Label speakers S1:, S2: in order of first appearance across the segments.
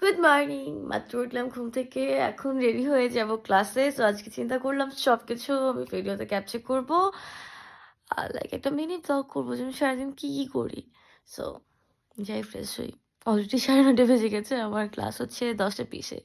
S1: Good morning. মাত্র উঠলাম ঘুম থেকে, এখন রেডি হয়ে যাব ক্লাসে। সো আজকে চিন্তা করলাম সব কিছু আমি ভিডিওতে ক্যাপচার করবো, আর লাইক একটা মিনি ব্লগ করবো যে আমি সারাদিন কী কী করি। সো যাই ফ্রেশ হই। অলরেডি 9:30 বেজে গেছে, আমার ক্লাস হচ্ছে 10:20-এ।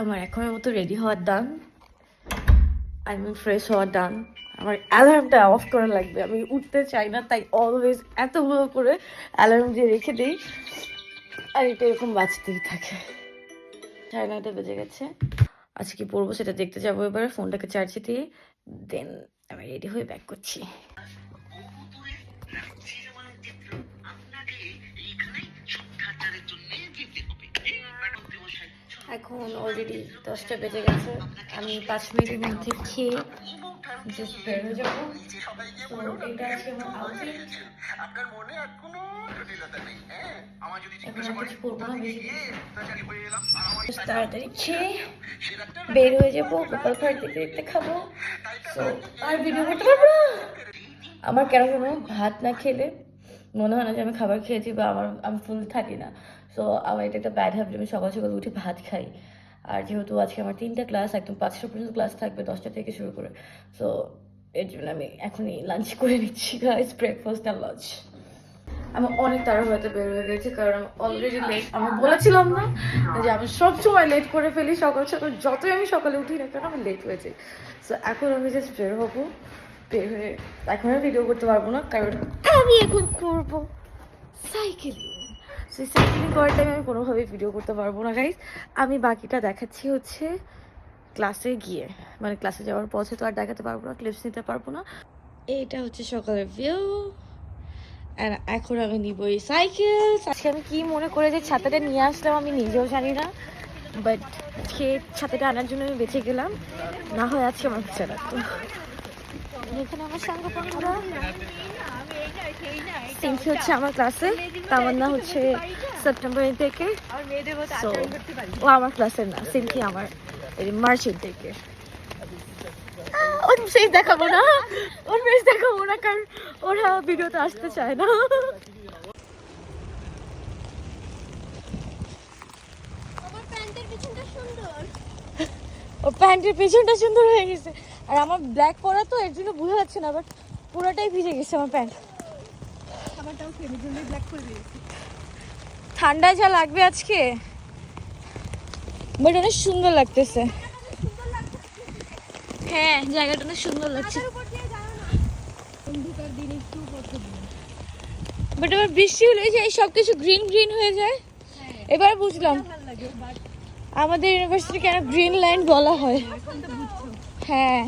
S1: আমার এখনের মতো রেডি হওয়ার ডান, ফ্রেশ হওয়ার ডান। আমার অ্যালার্মটা অফ করা লাগবে, আমি উঠতে চাই না, তাই অলওয়েজ এতগুলো করে অ্যালার্ম দিয়ে রেখে দিই, আর এটা এরকম বাজতেই থাকে। 9:30 বেজে গেছে। আজকে কি পড়বো সেটা দেখতে যাবো এবার, ফোনটাকে চার্জে দিয়ে দেন আমি রেডি হয়ে ব্যাক করছি। এখন অলরেডি 10টা বেজে গেছে, আমি 5 মিনিটের মধ্যে খেয়ে জাস্ট বের হয়ে যাবো। তো এটা আজকে আমার আউটফিট। এখন আর কিছু করবো না, বেশি তাড়াতাড়ি খেয়ে বের হয়ে যাবো, গোপাল ভাঁড় দেখতে দেখতে খাবো। তো আর ভিডিও করতে পারবো না। আমার কেন যেন ভাত না খেলে মনে হয় না যে আমি খাবার খেয়েছি, বা আমি ফুল থাকি না। সো আমার এটা একটা ব্যাড হ্যাবিট, আমি সকাল সকাল উঠে ভাত খাই। আর যেহেতু আজকে আমার 3টা ক্লাস, একদম 5টা পর্যন্ত ক্লাস থাকবে, 10টা থেকে শুরু করে। সো এর জন্য আমি এখনই লাঞ্চ করে নিচ্ছি, গাইস, ব্রেকফাস্ট আর লাঞ্চ। আমি অনেক তাড়াহুড়োতে বের হয়ে গেছি, কারণ আমি অলরেডি লেট। আমি বলেছিলাম না যে আমি সবসময় লেট করে ফেলি, সকাল সকাল যতই আমি সকালে উঠি না কেন আমি লেট হয়ে যাই। সো এখন আমি জাস্ট বের হবো, বের হয়ে এখন আর ভিডিও করতে পারবো না, কারণ আমি এখন করবো সাইকেলিং। সেই সাইকেলিং করার টাইমে আমি কোনোভাবেই ভিডিও করতে পারবো না, গাইজ। আমি বাকিটা দেখাচ্ছি হচ্ছে ক্লাসে গিয়ে, মানে ক্লাসে যাওয়ার পথে তো আর দেখাতে পারবো না, ক্লিপস নিতে পারবো না। এইটা হচ্ছে সকালের ভিউ, আর এখন আমি নিব এই সাইকেল। আজকে আমি কি মনে করে যে ছাতাটা নিয়ে আসলাম আমি নিজেও জানি না, বাট খেয়ে ছাতাটা আনার জন্য আমি বেঁচে গেলাম, না হয় আজকে আমার হচ্ছে না। তো এখানে আমার সঙ্গে বন্ধুরা, সিনথি হচ্ছে আমার ক্লাসে, তামান্না হচ্ছে সেপ্টেম্বর থেকে। ও আমার ক্লাসের না, সিনথি আমার মার্চের থেকে। ওর ফেস দেখাবো না, ওর ফেস দেখাবো না, কারণ ওরা ভিডিওতে আসতে চায় না। ওর প্যান্টের পেছনটা সুন্দর হয়ে গেছে, আর আমার ব্ল্যাক পরা তো এর জন্য বোঝা যাচ্ছে না, বাট পুরোটাই ভিজে গেছে আমার প্যান্ট। ঠান্ডা যা লাগবে আজকে, বাট অনেক সুন্দর লাগতেছে। হ্যাঁ, জায়গাটা অনেক সুন্দর লাগছে, বাট এবার বৃষ্টি হলে যে এই সবকিছু গ্রিন গ্রিন হয়ে যায়। এবার বুঝলাম আমাদের ইউনিভার্সিটি কেন গ্রিনল্যান্ড বলা হয়। হ্যাঁ,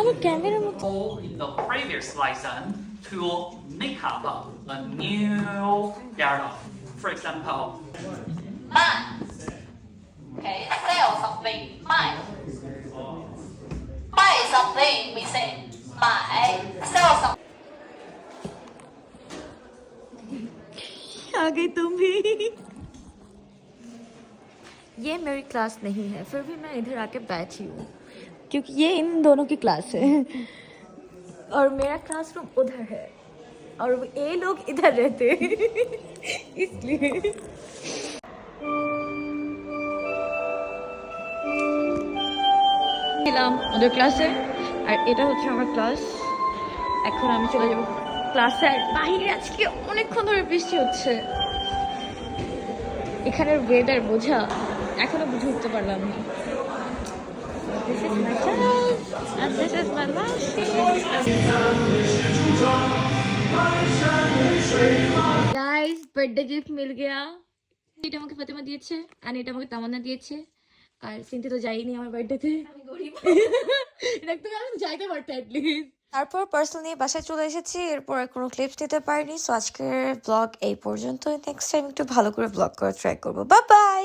S1: আমার ক্যামেরার মতো।
S2: In the previous lesson to make up a new dialogue. For example,
S3: buy. Okay, sell something, buy. Buy something, we say buy. Sell something.
S1: आ गई तुम भी। ये मेरी क्लास नहीं है, फिर भी मैं इधर आके बैठी हूँ क्योंकि ये इन दोनों की क्लास है, और मेरा क्लासरूम उधर है, और ये लोग इधर रहते हैं इसलिए। ছিলাম ওদের ক্লাসে, আর এটা হচ্ছে আমার ক্লাস। এখন আমি চলে যাবো ক্লাসে, আর বাইরে আজকে অনেকক্ষণ ধরে বৃষ্টি হচ্ছে। এখানের ওয়েদার বোঝা এখনো বুঝে উঠতে পারলাম না। This is my class and this is my last guys, birthday gift मिल गया। এটা আমাকে ফাতেমা দিয়েছে আর এটা আমাকে তামান্না দিয়েছে। আর সিনথি তো যাইনি আমার বার্থডেতে, আমি গরিব। এটা তো আমি যাইতে পারতে অ্যাটলিস্ট। তারপর পার্সেল নিয়ে বাসায় চলে এসেছি, এরপর আর কোনো ক্লিপস দিতে পারিনি। সো আজকের ব্লগ এই পর্যন্ত। নেক্সট টাইম একটু ভালো করে ব্লগ করার ট্রাই করবো। Bye bye.